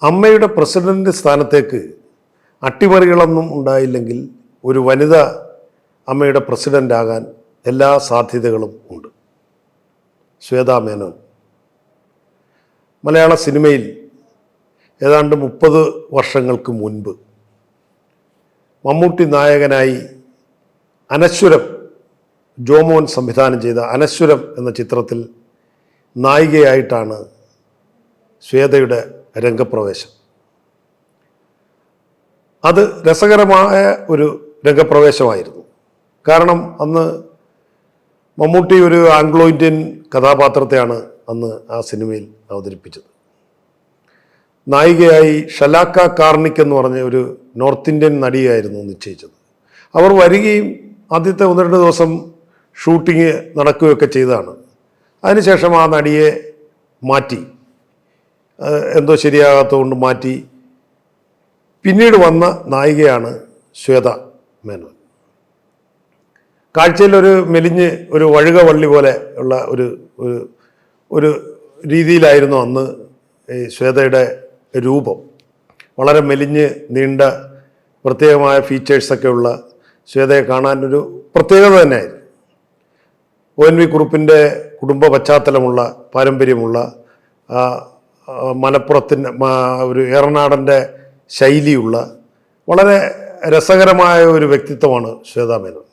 അമ്മയുടെ പ്രസിഡന്റ് സ്ഥാനത്തേക്ക് അട്ടിമറികളൊന്നും ഉണ്ടായില്ലെങ്കിൽ ഒരു വനിത അമ്മയുടെ പ്രസിഡന്റ് ആകാൻ എല്ലാ സാധ്യതകളും ഉണ്ട്. ശ്വേതാ മേനോൻ മലയാള സിനിമയിൽ ഏതാണ്ട് 30 വർഷങ്ങൾക്ക് മുൻപ് മമ്മൂട്ടി നായകനായി അനശ്വരം, ജോമോൻ സംവിധാനം ചെയ്ത അനശ്വരം എന്ന ചിത്രത്തിൽ നായികയായിട്ടാണ് ശ്വേതയുടെ രംഗപ്രവേശം. അത് രസകരമായ ഒരു രംഗപ്രവേശമായിരുന്നു. കാരണം അന്ന് മമ്മൂട്ടി ഒരു ആംഗ്ലോ ഇന്ത്യൻ കഥാപാത്രത്തെയാണ് അന്ന് ആ സിനിമയിൽ അവതരിപ്പിച്ചത്. നായികയായി ഷലാക്ക കാർണിക് എന്ന് പറഞ്ഞ ഒരു നോർത്ത് ഇന്ത്യൻ നടിയായിരുന്നു നിശ്ചയിച്ചത്. അവർ വരികയും ആദ്യത്തെ 1-2 ദിവസം ഷൂട്ടിങ് നടക്കുകയൊക്കെ ചെയ്തതാണ്. അതിനുശേഷം ആ നടിയെ മാറ്റി, എന്തോ ശരിയാകാത്തതുകൊണ്ട് മാറ്റി. പിന്നീട് വന്ന നായികയാണ് ശ്വേതാ മേനോൻ. കാഴ്ചയിലൊരു മെലിഞ്ഞ് ഒരു വഴുകവള്ളി പോലെ ഉള്ള ഒരു രീതിയിലായിരുന്നു അന്ന് ഈ ശ്വേതയുടെ രൂപം. വളരെ മെലിഞ്ഞ് നീണ്ട പ്രത്യേകമായ ഫീച്ചേഴ്സൊക്കെ ഉള്ള ശ്വേതയെ കാണാനൊരു പ്രത്യേകത തന്നെയായിരുന്നു. ONV കുറുപ്പിൻ്റെ കുടുംബ പശ്ചാത്തലമുള്ള, പാരമ്പര്യമുള്ള, മലപ്പുറത്തിൻ്റെ ഒരു ഏറനാടൻ്റെ ശൈലിയുള്ള വളരെ രസകരമായ ഒരു വ്യക്തിത്വമാണ് ശ്വേതാ മേനോൻ.